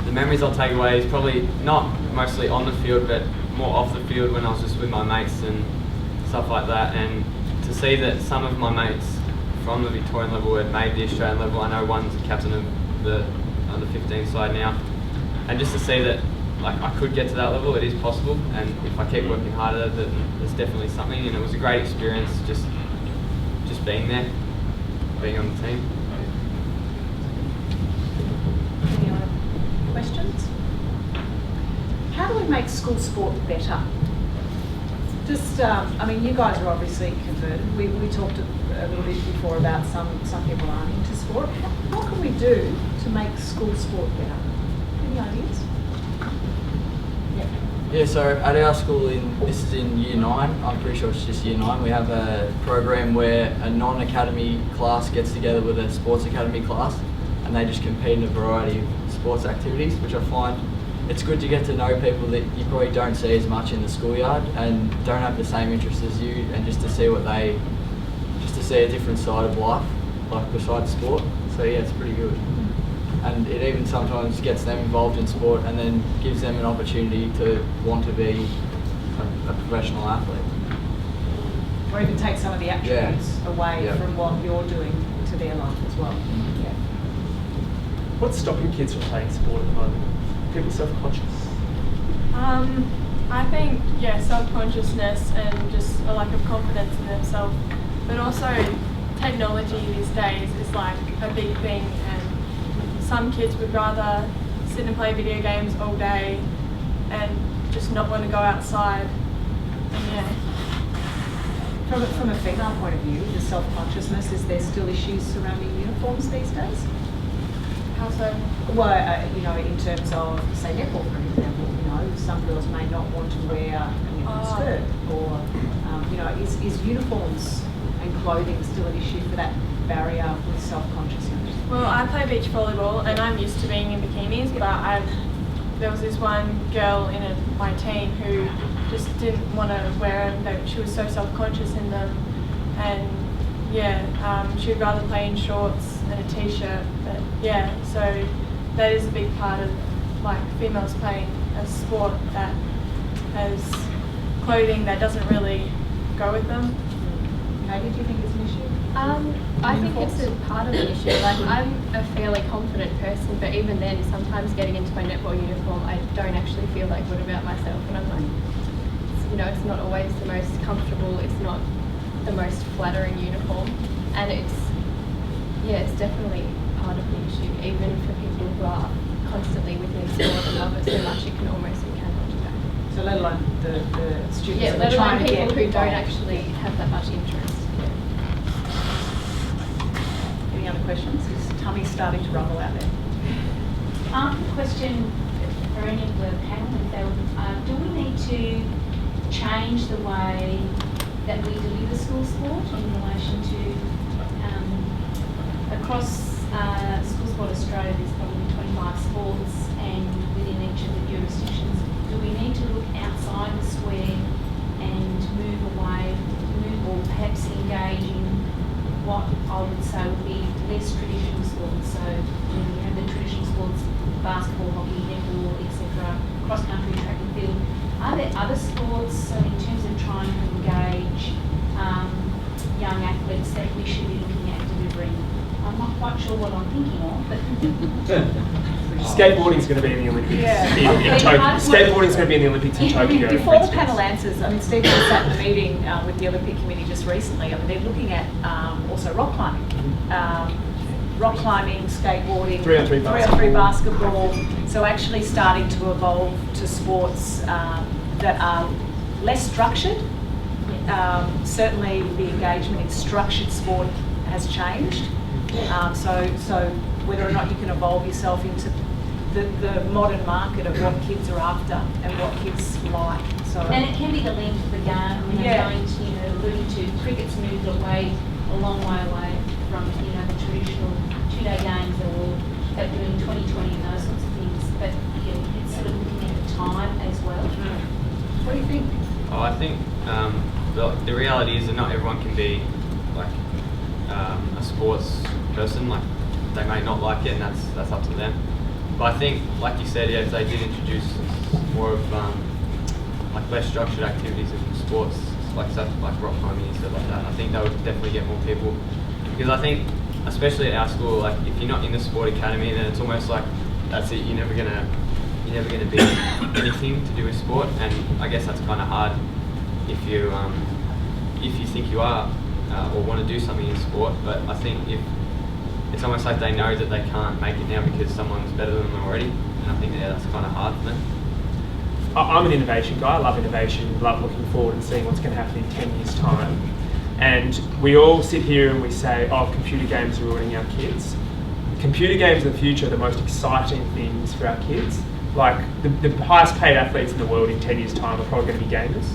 The memories I'll take away is probably not mostly on the field, but more off the field when I was just with my mates and stuff like that. And to see that some of my mates from the Victorian level had made the Australian level. I know one's captain of the under 15 side now, and just to see that I could get to that level, it is possible, and if I keep working harder, then there's definitely something. And it was a great experience just being there, being on the team. Any other questions? How do we make school sport better? Just, you guys are obviously converted. We talked a little bit before about some people aren't into sport. What can we do to make school sport better? Any ideas? Yeah, so at our school, this is in Year 9, I'm pretty sure it's just Year 9, we have a program where a non-academy class gets together with a sports academy class, and they just compete in a variety of sports activities, which I find it's good to get to know people that you probably don't see as much in the schoolyard and don't have the same interests as you, and just to see see a different side of life, like besides sport. So yeah, it's pretty good. And it even sometimes gets them involved in sport and then gives them an opportunity to want to be a professional athlete. Or even take some of the attributes away from what you're doing to their life as well. Yeah. What's stopping kids from playing sport at the moment? People self-conscious? I think, self-consciousness and just a lack of confidence in themselves. But also, technology these days is like a big thing, and some kids would rather sit and play video games all day and just not want to go outside. And From a female point of view, the self-consciousness, is there still issues surrounding uniforms these days? How so? Well, in terms of, say, netball, for example, some girls may not want to wear a skirt, or, is uniforms and clothing still an issue for that barrier with self-consciousness? Well, I play beach volleyball and I'm used to being in bikinis, but there was this one girl in my team who just didn't want to wear them. She was so self-conscious in them, and she'd rather play in shorts and a t-shirt. But so that is a big part of like females playing a sport that has clothing that doesn't really go with them. Katie, do you think it's an issue? I think it's a part of an issue. Like, I'm a fairly confident person, but even then, sometimes getting into my netball uniform, I don't actually feel that good about myself, and I'm like, it's not always the most comfortable, it's not the most flattering uniform, and it's definitely part of the issue, even for people who are constantly within sport and love it so much, it can almost do that. So let alone the students Yeah, that let are trying alone to people get who involved. don't actually have that much interest. Any other questions? Is tummy starting to rumble out there? Question for any of the panel, do we need to change the way that we deliver school sport in relation to across School Sport Australia? There's probably 25 sports, and within each of the jurisdictions, do we need to look outside the square and move or perhaps engage in what I would say would be less traditional sports? So you have the traditional sports, basketball, hockey, netball, etc., cross country, track and field. Are there other sports, in terms of trying to engage young athletes, that we should be looking at delivering? I'm not quite sure what I'm thinking of, but Skateboarding is going to be in the Olympics in Tokyo. Skateboarding is going to be in the Olympics in Tokyo. Before the panel answers, Steve was at the meeting with the Olympic Committee just recently. They're looking at also rock climbing. Rock climbing, skateboarding, 3-on-3 basketball. So actually starting to evolve to sports that are less structured. Certainly the engagement in structured sport has changed. So whether or not you can evolve yourself into the modern market of what kids are after and what kids like. And it can be the length of the game. I mean, I'm going to, alluding to cricket's moved away, a long way away from, the traditional 2-day games that were in 2020 and those sorts of things. But it's sort of looking at the time as well. What do you think? I think the reality is that not everyone can be like a sports person. Like, they may not like it, and that's up to them. But I think, like you said, if they did introduce more of like less structured activities in sports, like stuff like rock climbing and stuff like that, I think that would definitely get more people. Because I think, especially at our school, like if you're not in the sport academy, then it's almost like that's it. You're never gonna be anything to do with sport, and I guess that's kind of hard if you think you are or want to do something in sport. But I think if it's almost like they know that they can't make it now because someone's better than them already, and I think that's kind of hard for them. I'm an innovation guy. I love innovation, love looking forward and seeing what's going to happen in 10 years' time. And we all sit here and we say, computer games are ruining our kids. Computer games of the future are the most exciting things for our kids. Like, the highest paid athletes in the world in 10 years' time are probably going to be gamers.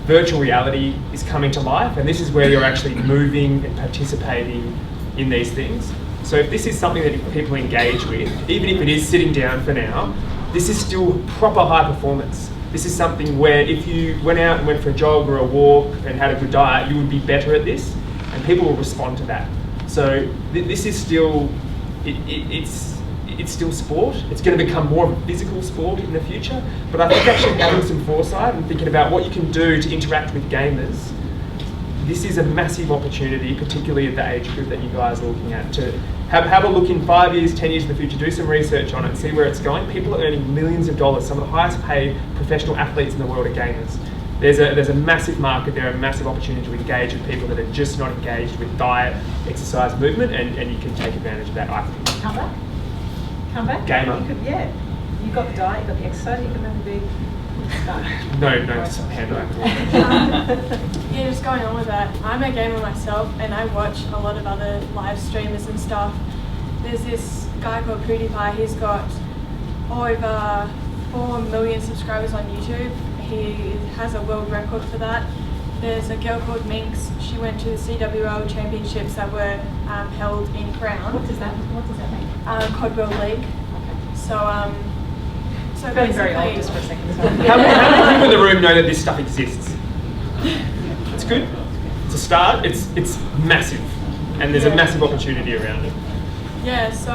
Virtual reality is coming to life, and this is where you're actually moving and participating in these things. So if this is something that people engage with, even if it is sitting down for now, this is still proper high performance. This is something where if you went out and went for a jog or a walk and had a good diet, you would be better at this. And and people will respond to that. So this is still, it's still sport. It's going to become more of a physical sport in the future, but I think actually having some foresight and thinking about what you can do to interact with gamers, this is a massive opportunity, particularly at the age group that you guys are looking at, to have a look in 5 years, 10 years in the future, do some research on it, see where it's going. People are earning millions of dollars. Some of the highest paid professional athletes in the world are gamers. There's a massive market there, a massive opportunity to engage with people that are just not engaged with diet, exercise, movement, and you can take advantage of that, I think. Come back? Gamer. You could, yeah. You've got the diet, you've got the exercise, you can have a big No, hand over. Yeah, just going on with that, I'm a gamer myself and I watch a lot of other live streamers and stuff. There's this guy called PewDiePie, he's got over 4 million subscribers on YouTube. He has a world record for that. There's a girl called Minx, she went to the CWL championships that were held in Crown. What does that mean? Cod World League. Okay. So Feeling very basically- old just for a second. Sorry. How many people in the room know that this stuff exists? It's good. It's a start. It's massive, and there's a massive opportunity around it. Yeah, so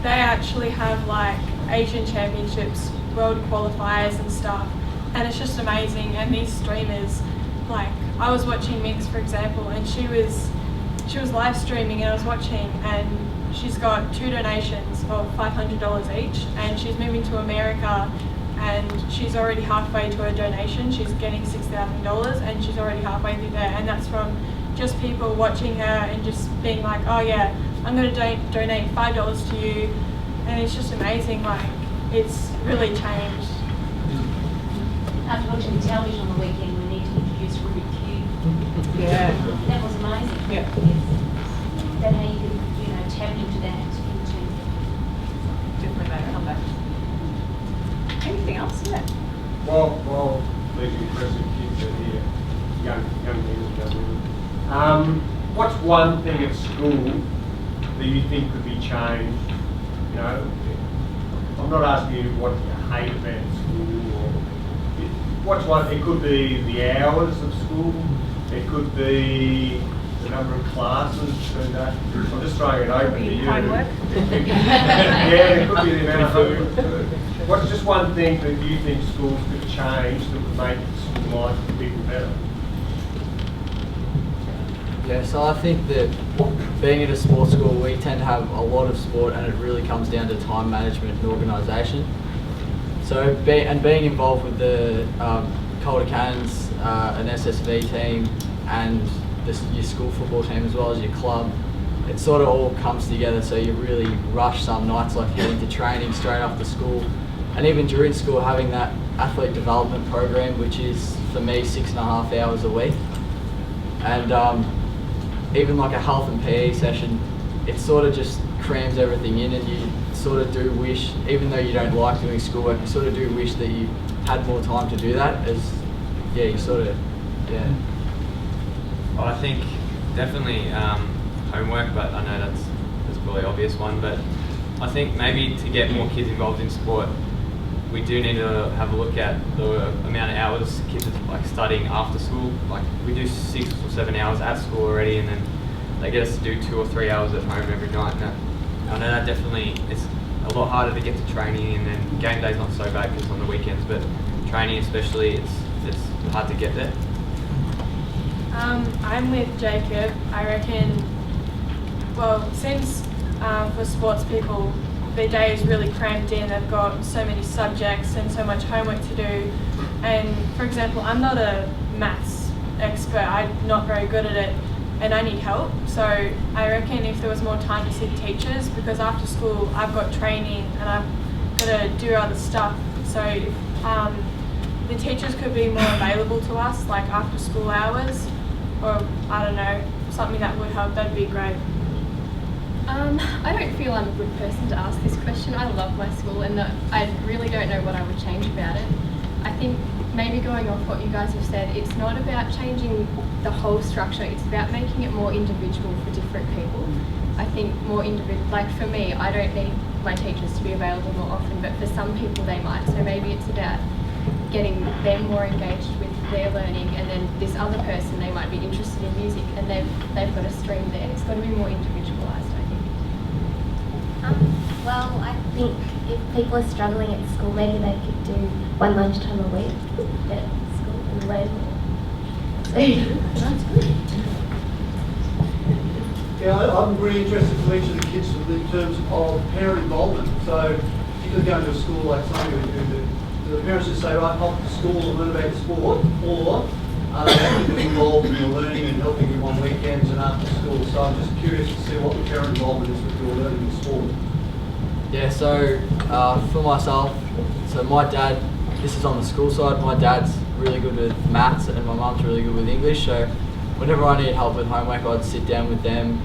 they actually have like Asian championships, world qualifiers and stuff, and it's just amazing. And these streamers, like I was watching Mix for example, and she was live streaming, and I was watching, and she's got 2 donations of $500 each, and she's moving to America, and she's already halfway to her donation. She's getting $6,000, and she's already halfway through there, and that's from just people watching her and just being like, oh yeah, I'm going to donate $5 to you, and it's just amazing. Like, it's really changed. After watching the television on the weekend, we need to introduce Rubik Cube. Yeah. That was amazing. Yeah. That how you could, tap into that. Definitely made a comeback. Anything else? Yeah. Well, these impressive kids are here, young women. What's one thing at school that you think could be changed? I'm not asking you what you hate about school, or what's one. It could be the hours of school. It could be the number of classes. And I'm just throwing it open to you. Homework. Yeah, it could be the amount of homework. What's just one thing that you think schools could change that would make school life for people better? Yeah, so I think that being at a sports school, we tend to have a lot of sport, and it really comes down to time management and organisation. So, being involved with the Calder Cannons, an SSV team, and your school football team as well as your club, it sort of all comes together. So you really rush some nights, like heading to training straight after school, and even during school having that athlete development program, which is for me 6.5 hours a week, and even like a health and PE session, it sort of just crams everything in, and you sort of do wish, even though you don't like doing schoolwork, you sort of do wish that you had more time to do that, as you sort of, Well, I think definitely homework, but I know that's probably an obvious one, but I think maybe to get more kids involved in sport, we do need to have a look at the amount of hours kids are like studying after school. Like we do 6 or 7 hours at school already, and then they get us to do 2 or 3 hours at home every night. And I know that definitely it's a lot harder to get to training, and then game day's not so bad because it's on the weekends, but training especially, it's hard to get there. I'm with Jacob. I reckon, well, since for sports people, their day is really cramped in, they've got so many subjects and so much homework to do. And for example, I'm not a maths expert, I'm not very good at it, and I need help. So I reckon if there was more time to see teachers, because after school I've got training and I've got to do other stuff. So if the teachers could be more available to us, like after school hours, or I don't know, something that would help, that'd be great. I don't feel I'm a good person to ask this question. I love my school, and I really don't know what I would change about it. I think maybe going off what you guys have said, it's not about changing the whole structure, it's about making it more individual for different people. I think more individual, like for me, I don't need my teachers to be available more often, but for some people they might. So maybe it's about getting them more engaged with their learning, and then this other person, they might be interested in music and they've got a stream there. It's got to be more individualised, I think. Well, I think if people are struggling at school, maybe they could do one lunchtime a week at school and learn more. So, that's good. Yeah, I'm really interested from each of the kids in terms of parent involvement. So, particularly going to a school like some of you, the parents just say, right, off to school and learn about sport, or are they actively involved in your learning and helping you on weekends and after school? So I'm just curious to see what the parent involvement is with your learning in sport. Yeah, so for myself, so my dad, this is on the school side, my dad's really good with maths and my mum's really good with English, so whenever I need help with homework, I'd sit down with them,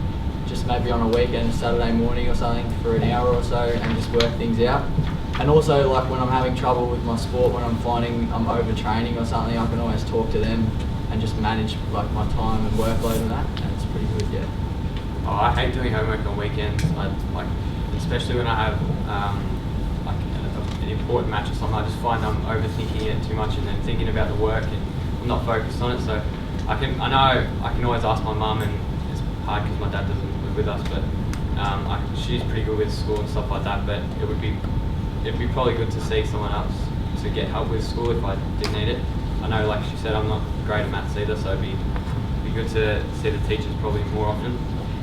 just maybe on a weekend, Saturday morning or something, for an hour or so, and just work things out. And also, like when I'm having trouble with my sport, when I'm finding I'm overtraining or something, I can always talk to them and just manage like my time and workload and that, and it's pretty good, yeah. Oh, I hate doing homework on weekends. Especially when I have an important match or something. I just find I'm overthinking it too much and then thinking about the work, and I'm not focused on it. So I know I can always ask my mum, and it's hard because my dad doesn't live with us, but she's pretty good with school and stuff like that. But it'd be probably good to see someone else to get help with school if I did need it. I know, like she said, I'm not great at maths either, so it'd be good to see the teachers probably more often.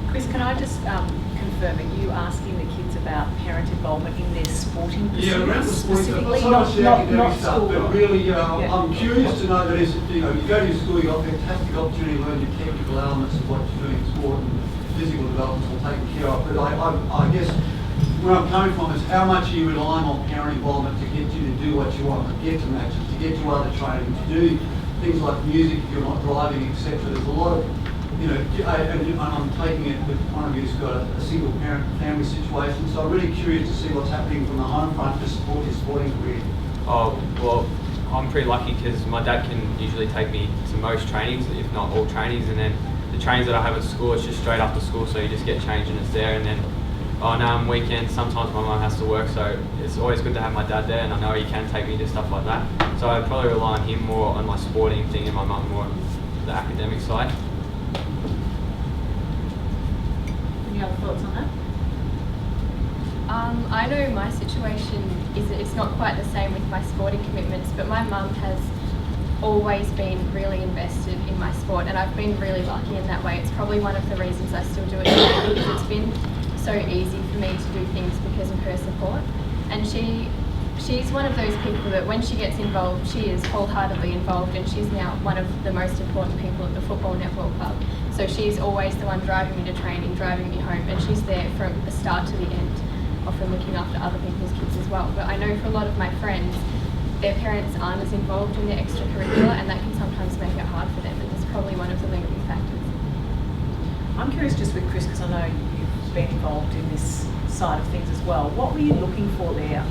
Chris, can I just confirm, are you asking the kids about parent involvement in their sporting pursuits? Yeah, around the sporting stuff, specifically, not so much the academic not stuff, school. but really, I'm curious to know that you go to your school, you've got a fantastic opportunity to learn your technical elements of what you're doing in sport, and physical development's all taken care of. But I guess where I'm coming from is how much are you relying on parent involvement to get you to do what you want, to get to matches, to get to other training, to do things like music if you're not driving, etc. There's a lot of, and I'm taking it with one of you's got a single parent family situation, so I'm really curious to see what's happening from the home front to support your sporting career. Oh, well, I'm pretty lucky because my dad can usually take me to most trainings, if not all trainings, and then the trainings that I have at school, it's just straight after school, so you just get changed and it's there, and then on weekends, sometimes my mum has to work, so it's always good to have my dad there, and I know he can take me to stuff like that. So I'd probably rely on him more on my sporting thing and my mum more on the academic side. Any other thoughts on that? I know my situation it's not quite the same with my sporting commitments, but my mum has always been really invested in my sport, and I've been really lucky in that way. It's probably one of the reasons I still do it now, because it's been so easy for me to do things because of her support. And she's one of those people that when she gets involved, she is wholeheartedly involved, and she's now one of the most important people at the Football Netball Club. So she's always the one driving me to training, driving me home, and she's there from the start to the end, often looking after other people's kids as well. But I know for a lot of my friends, their parents aren't as involved in their extracurricular, and that can sometimes make it hard for them, and it's probably one of the limiting factors. I'm curious just with Chris, because I know you've been involved in this side of things as well. What were you looking for there?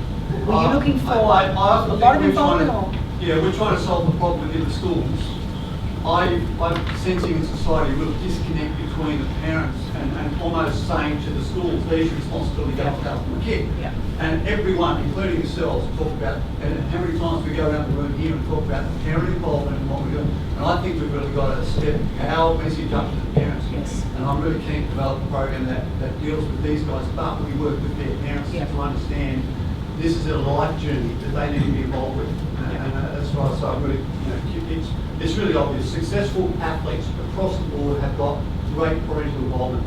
Were you looking for a lot of involvement or? Yeah, we're trying to solve the problem within the schools. I'm sensing in society a real disconnect between the parents and almost saying to the schools, there's your responsibility to go look after my kid. Yeah. And everyone, including yourselves, talk about, and how many times we go around the room here and talk about the parent involvement and what we're doing. And I think we've really got to step our message up to the parents. Yes. And I'm really keen to develop a program that deals with these guys, but we work with their parents to understand this is a life journey that they need to be involved with. And that's why I say I'm really, it's really obvious. Successful athletes across the board have got great parental involvement.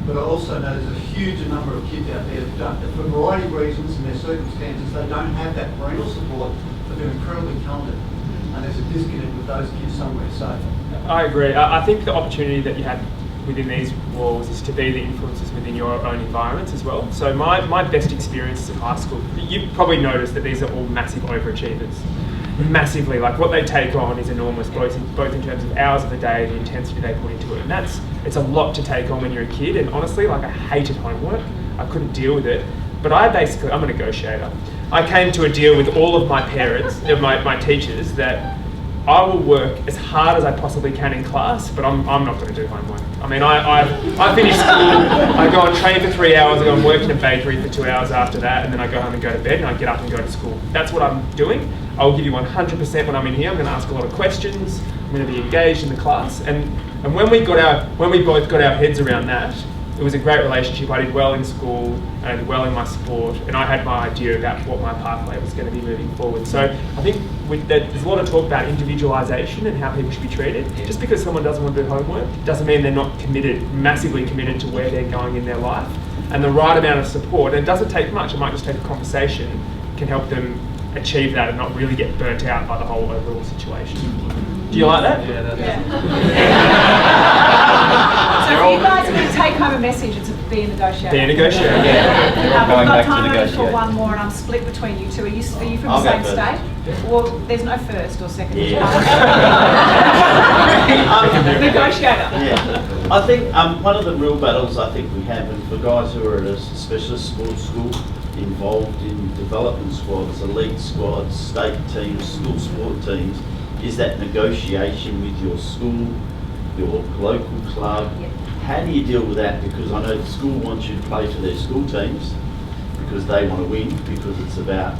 But I also know there's a huge number of kids out there that don't, for a variety of reasons and their circumstances, they don't have that parental support, but they're incredibly talented. And there's a disconnect with those kids somewhere. So I agree. I think the opportunity that you have within these walls is to be the influences within your own environments as well. So my best experiences in high school, you've probably noticed that these are all massive overachievers. Massively, like what they take on is enormous, both in terms of hours of the day, the intensity they put into it, and it's a lot to take on when you're a kid. And honestly, like I hated homework, I couldn't deal with it. But I'm a negotiator. I came to a deal with all of my parents, my teachers, that I will work as hard as I possibly can in class, but I'm not going to do homework. I mean, I finish school, I go and train for 3 hours, I go and work in a bakery for 2 hours after that, and then I go home and go to bed, and I get up and go to school. That's what I'm doing. I'll give you 100% when I'm in here. I'm going to ask a lot of questions. I'm going to be engaged in the class. And when we both got our heads around that, it was a great relationship. I did well in school and I did well in my sport, and I had my idea about what my pathway was going to be moving forward. So I think there's a lot of talk about individualisation and how people should be treated. Just because someone doesn't want to do homework doesn't mean they're not committed, massively committed to where they're going in their life. And the right amount of support, and it doesn't take much, it might just take a conversation, can help them achieve that and not really get burnt out by the whole overall situation. Do you like that? So for you guys, I'm going to take home a message. It's a be a negotiator. Be a negotiator. We're all We've going got back to time only for negotiate. one more, and I'm split between you two. Are you from I'll the go same first. state? Well, there's no first or second. Negotiator. Yeah, I think one of the real battles I think we have, and for guys who are at a specialist sports school involved in development squads, elite squads, state teams, school sport teams, is that negotiation with your school, your local club. Yep. How do you deal with that? Because I know the school wants you to play for their school teams because they want to win, because it's about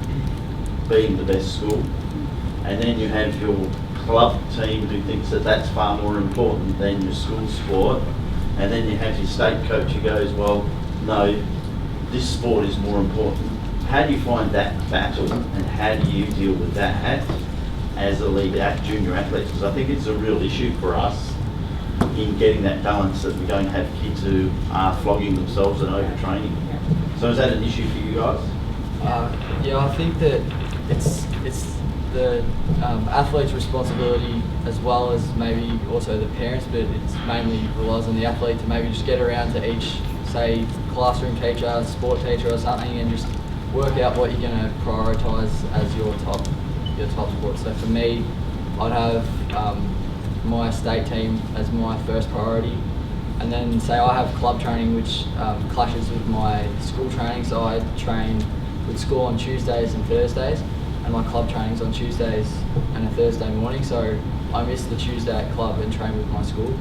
being the best school. And then you have your club team who thinks that that's far more important than your school sport. And then you have your state coach who goes, well, no, this sport is more important. How do you find that battle, and how do you deal with that as a lead junior athletes? Because I think it's a real issue for us in getting that balance, that we don't have kids who are flogging themselves and overtraining. So is that an issue for you guys? Yeah, I think that it's the athlete's responsibility, as well as maybe also the parents, but it's mainly relies on the athlete to maybe just get around to each, say, classroom teacher, sport teacher or something, and just work out what you're going to prioritise as your top sport. So for me, I'd have my state team as my first priority, and then say I have club training which clashes with my school training, so I train with school on Tuesdays and Thursdays, and my club training's on Tuesdays and a Thursday morning, so I miss the Tuesday at club and train with my school.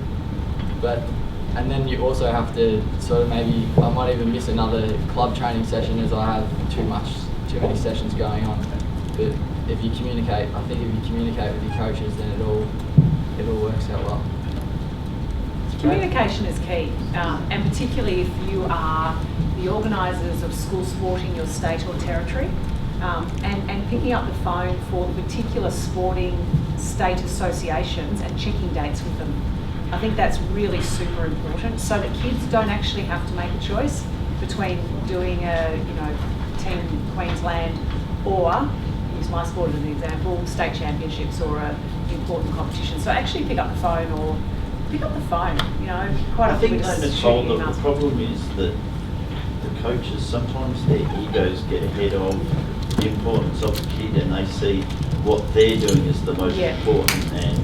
And then you also have to sort of maybe, I might even miss another club training session as I have too many sessions going on. But if you communicate, I think if you communicate with your coaches, then it all works out well. Communication is key, and particularly if you are the organisers of school sport in your state or territory, and picking up the phone for the particular sporting state associations and checking dates with them. I think that's really super important, so that kids don't actually have to make a choice between doing a Team Queensland or, use my sport as an example, state championships or an important competition. So actually pick up the phone, quite I often think, we just Nicole, shoot the emails. problem is that the coaches, sometimes their egos get ahead of the importance of the kid, and they see what they're doing as the most important, and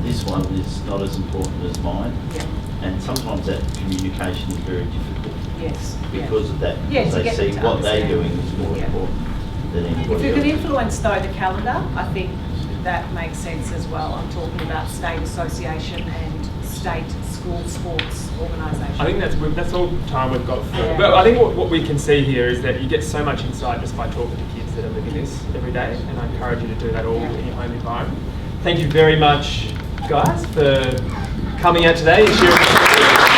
this one is not as important as mine. Yeah. And sometimes that communication is very difficult. Yes. Because of that, Yeah, because to they get see them to what they're understand. doing is more important than If anybody you can else. influence though the calendar, I think that makes sense as well. I'm talking about state association and state school sports organisation. I think that's all time we've got for. But I think what we can see here is that you get so much insight just by talking to kids that are living this every day, and I encourage you to do that all in your home environment. Thank you very much, guys, for coming out today and sharing.